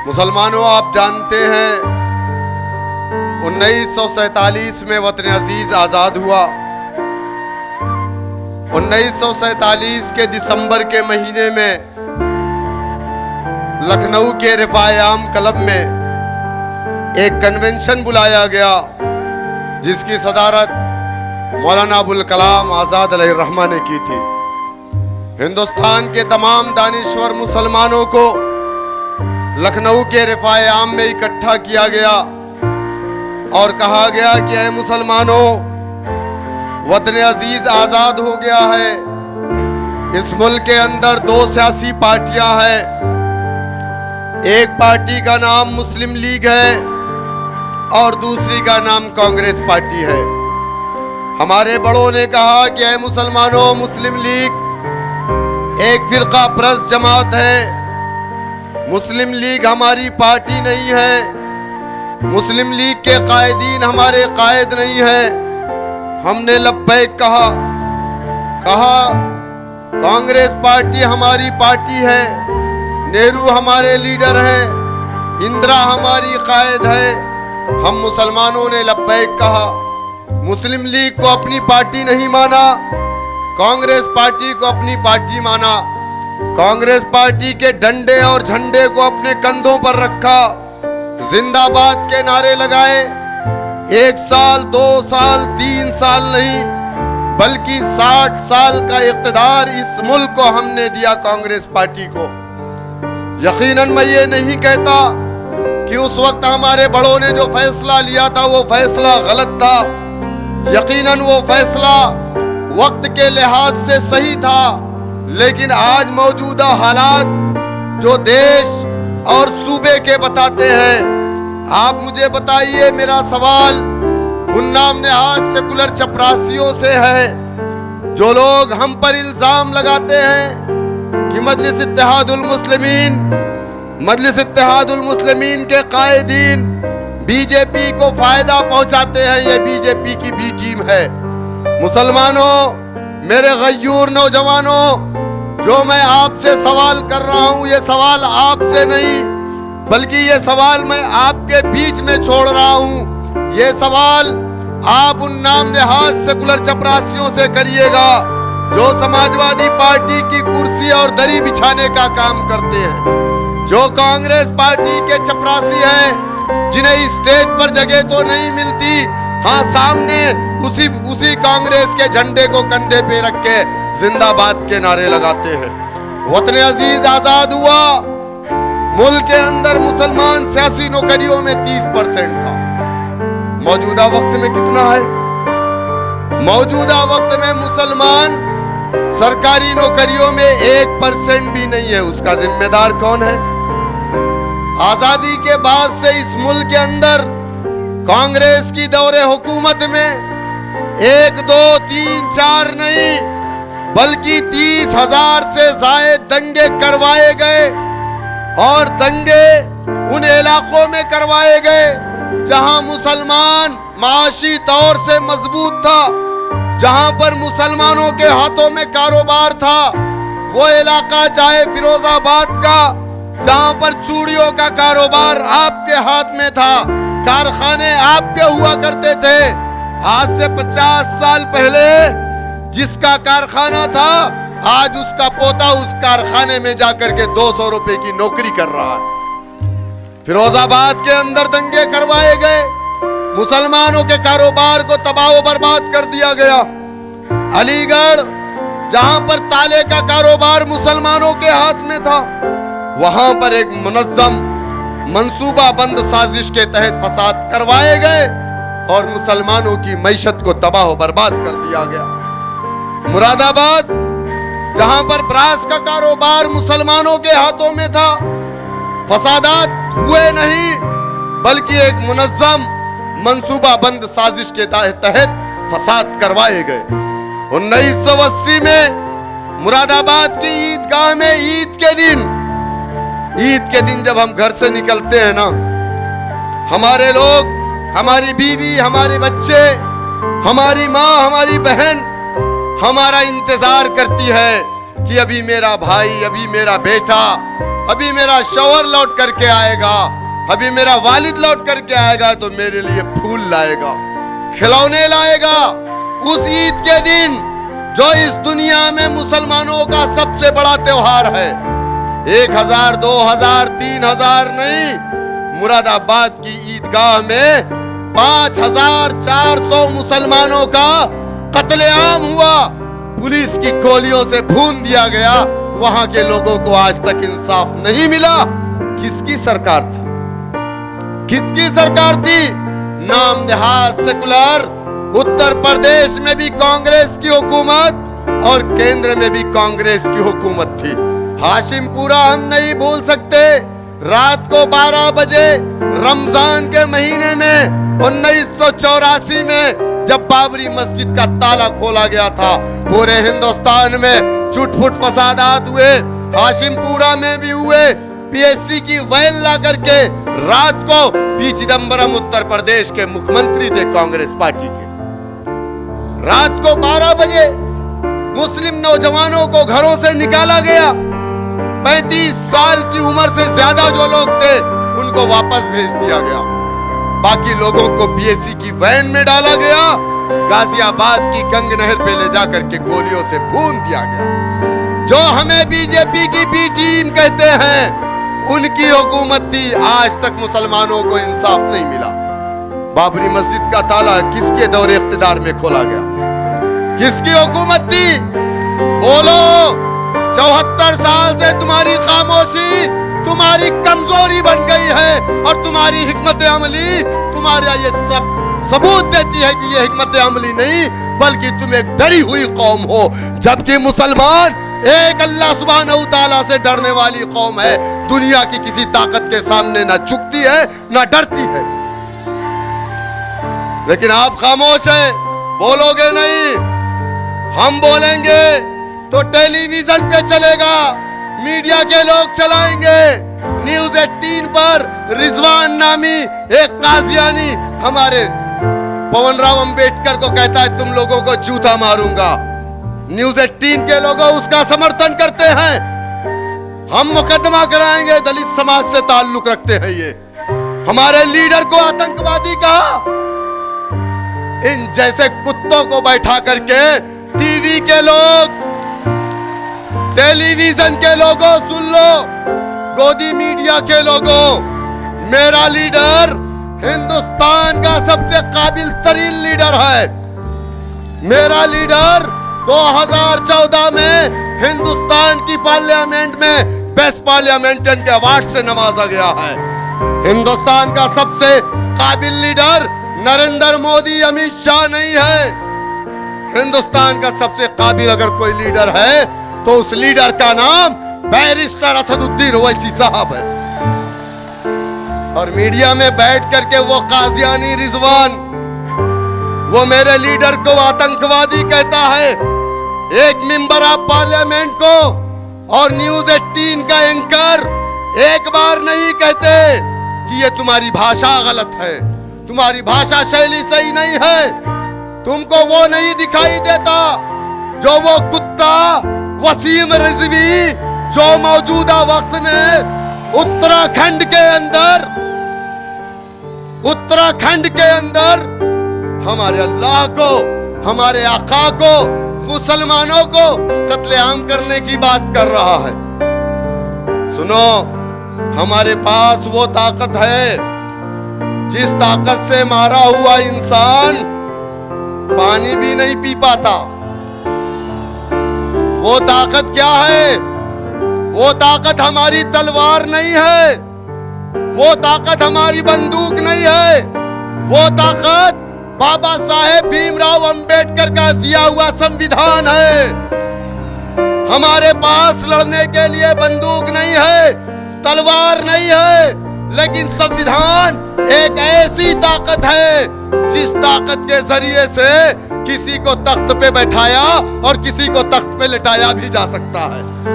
मुसलमानों, आप जानते हैं 1947 में वतन अजीज आज़ाद हुआ। 1947 के दिसंबर के महीने में लखनऊ के रिफाए आम क्लब में एक कन्वेंशन बुलाया गया, जिसकी सदारत मौलाना अबुल कलाम आज़ाद अलैहिर्रहमा ने की थी। हिंदुस्तान के तमाम दानिश्वर मुसलमानों को लखनऊ के रिफाए आम में इकट्ठा किया गया और कहा गया कि ऐ मुसलमानों, वतन अजीज आज़ाद हो गया है। इस मुल्क के अंदर दो सियासी पार्टियां हैं। एक पार्टी का नाम मुस्लिम लीग है और दूसरी का नाम कांग्रेस पार्टी है। हमारे बड़ों ने कहा कि ऐ मुसलमानों, मुस्लिम लीग एक फिरका परस्त जमात है। मुस्लिम लीग हमारी पार्टी नहीं है। मुस्लिम लीग के कायदीन हमारे कायद नहीं है। हमने लब्बैक कहा कांग्रेस पार्टी हमारी पार्टी है। नेहरू हमारे लीडर हैं, इंदिरा हमारी कायद है। हम मुसलमानों ने लब्बैक कहा। मुस्लिम लीग को अपनी पार्टी नहीं माना, कांग्रेस पार्टी को अपनी पार्टी माना। कांग्रेस पार्टी के डंडे और झंडे को अपने कंधों पर रखा, जिंदाबाद के नारे लगाए। 1 साल, 2 साल, 3 साल नहीं, बल्कि 60 साल का इख्तिदार इस मुल्क को हमने दिया कांग्रेस पार्टी को। यकीनन मैं ये नहीं कहता कि उस वक्त हमारे बड़ों ने जो फैसला लिया था वो फैसला गलत था। यकीनन वो फैसला वक्त के लिहाज से सही था, लेकिन आज मौजूदा हालात जो देश और सूबे के बताते हैं। आप मुझे बताइए, मेरा सवाल उन नाम नहाज सेकुलर चपरासियों से है जो लोग हम पर इल्जाम लगाते हैं कि मजलिस इत्तेहादुल मुस्लिमीन के कायदीन बीजेपी को फायदा पहुंचाते हैं। ये बीजेपी की बी टीम है। मुसलमानों, मेरे गयूर नौजवानों, जो मैं आपसे सवाल कर रहा हूं, ये सवाल आपसे नहीं, बल्कि ये सवाल मैं आपके बीच में छोड़ रहा हूं। ये सवाल आप उन नाम नहाज सेकुलर चपरासियों से करिएगा जो समाजवादी पार्टी की कुर्सी और दरी बिछाने का काम करते हैं, जो कांग्रेस पार्टी के चपरासी हैं, जिन्हें स्टेज पर जगह तो नहीं मिलती, हाँ सामने उसी कांग्रेस के झंडे को कंधे पे रख के जिंदाबाद के नारे लगाते हैं। वतन अजीज आजाद हुआ, मुल्क के अंदर मुसलमान सियासी नौकरियों में 30% था। मौजूदा वक्त में कितना है? मौजूदा वक्त में मुसलमान सरकारी नौकरियों में 1% भी नहीं है। उसका जिम्मेदार कौन है? आजादी के बाद से इस मुल्क के अंदर कांग्रेस की दौरे हुकूमत में 1, 2, 3, 4 नहीं, बल्कि 30,000 से ज़ायद दंगे करवाए गए। और दंगे उन इलाकों में करवाए गए जहां मुसलमान माशी तौर से मजबूत था, जहां पर मुसलमानों के हाथों में कारोबार था। वो इलाका चाहे फिरोजाबाद का, जहां पर चूड़ियों का कारोबार आपके हाथ में था, कारखाने आपके हुआ करते थे। आज से 50 साल पहले जिसका कारखाना था, आज उसका पोता उस कारखाने में जाकर के 200 रुपए की नौकरी कर रहा है। फिरोजाबाद के अंदर दंगे करवाए गए, मुसलमानों के कारोबार को तबाह बर्बाद कर दिया गया। अलीगढ़, जहां पर ताले का कारोबार मुसलमानों के हाथ में था, वहां पर एक मुनज़्ज़म मंसूबा बंद साजिश के तहत फसाद करवाए गए और मुसलमानों की मईशत को तबाह बर्बाद कर दिया गया। मुरादाबाद, जहां पर ब्रास का कारोबार मुसलमानों के हाथों में था, फसादात हुए नहीं, बल्कि एक मुनज़्ज़म मंसूबा बंद साजिश के तहत फसाद करवाए गए। 1980 में मुरादाबाद की ईदगाह में ईद के दिन जब हम घर से निकलते हैं ना, हमारे लोग, हमारी बीवी, हमारे बच्चे, हमारी माँ, हमारी बहन हमारा इंतजार करती है कि अभी मेरा भाई, अभी मेरा बेटा अभी मेरा शौहर लौट करके आएगा, अभी मेरा वालिद लौट करके आएगा तो मेरे लिए फूल लाएगा, खिलौने लाएगा। उस ईद के दिन जो इस दुनिया में मुसलमानों का सबसे बड़ा त्योहार है, 1000, 2000, 3000 नहीं, मुरादाबाद की ईदगाह में 5400 मुसलमानों का कत्लेआम हुआ, पुलिस की गोलियों से भून दिया गया। वहां के लोगों को आज तक इंसाफ नहीं मिला। किसकी सरकार थी? किसकी सरकार थी? नाम नहाज सेकुलर। उत्तर प्रदेश में भी कांग्रेस की हुकूमत और केंद्र में भी कांग्रेस की हुकूमत थी। हाशिमपुरा हम नहीं भूल सकते। रात को 12 बजे रमजान के महीने में 1984 में जब बाबरी मस्जिद का ताला खोला गया था, पूरे हिंदुस्तान में छुटफुट फसादात हुए, हाशिमपुरा में भी हुए। पीएससी की वैन ला करके रात को पी चिदंबरम उत्तर प्रदेश के मुख्यमंत्री थे कांग्रेस पार्टी के। रात को 12 बजे मुस्लिम नौजवानों को घरों से निकाला गया। 35 साल की उम्र से ज्यादा जो लोग थे उनको वापस भेज दिया गया। बाकी लोगों को पीएससी की वैन में डाला गया, गाजियाबाद की गंग नहर पे ले जाकर के गोलियों से भून दिया गया। जो हमें बीजेपी की बी टीम कहते हैं, उनकी हुकूमत थी। आज तक मुसलमानों को इंसाफ नहीं मिला। बाबरी मस्जिद का ताला किसके दौरे इख्तिदार में खोला गया? किसकी हुकूमत थी? बोलो। 74 साल से तुम्हारी खामोशी तुम्हारी कमजोरी बन गई है और तुम्हारी हिकमत अमली तुम्हारा ये सब सबूत देती है कि ये हिकमत अमली नहीं बल्कि तुम एक डरी हुई कौम हो। जबकि मुसलमान एक अल्लाह सुब्हानहू तआला से डरने वाली कौम है। दुनिया की किसी ताकत के सामने ना झुकती है ना डरती है। लेकिन आप खामोश है, बोलोगे नहीं। हम बोलेंगे तो टेलीविजन पे चलेगा, मीडिया के लोग चलाएंगे। न्यूज़ 18 पर रिजवान नामी एक काजियानी हमारे पवन राव अंबेडकर को कहता है तुम लोगों को जूता मारूंगा। न्यूज़ 18 के लोग उसका समर्थन करते हैं। हम मुकदमा कराएंगे, दलित समाज से ताल्लुक रखते हैं। ये हमारे लीडर को आतंकवादी कहा। इन जैसे कुत्तों को बैठा करके टीवी के लोग, टेलीविजन के लोगों सुन लो, गोदी मीडिया के लोगों, मेरा लीडर हिंदुस्तान का सबसे काबिल तरीन लीडर है। मेरा लीडर 2014 में हिंदुस्तान की पार्लियामेंट में बेस्ट पार्लियामेंटियन के अवार्ड से नवाजा गया है। हिंदुस्तान का सबसे काबिल लीडर नरेंद्र मोदी, अमित शाह नहीं है। हिंदुस्तान का सबसे काबिल अगर कोई लीडर है तो उस लीडर का नाम बैरिस्टर असदुद्दीन ओवैसी साहब है। और मीडिया में बैठ करके वो काजियानी रिजवान, वो मेरे लीडर को आतंकवादी कहता है। एक मेंबर ऑफ पार्लियामेंट को और न्यूज़ 18 का एंकर एक बार नहीं कहते कि ये तुम्हारी भाषा गलत है, तुम्हारी भाषा शैली सही नहीं है। तुमको वो नहीं दिखाई देता जो वो कुत्ता वसीम रिजवी जो मौजूदा वक्त में उत्तराखंड के अंदर हमारे अल्लाह को, हमारे आका को, मुसलमानों को कत्लेआम करने की बात कर रहा है। सुनो, हमारे पास वो ताकत है जिस ताकत से मारा हुआ इंसान पानी भी नहीं पी पाता। वो ताकत क्या है? वो ताकत हमारी तलवार नहीं है, वो ताकत हमारी बंदूक नहीं है, वो ताकत बाबा साहेब भीमराव अंबेडकर का दिया हुआ संविधान है। हमारे पास लड़ने के लिए बंदूक नहीं है, तलवार नहीं है, लेकिन संविधान एक ऐसी ताकत है जिस ताकत के जरिए से किसी को तख्त पे बैठाया और किसी को तख्त पे लिटाया भी जा सकता है।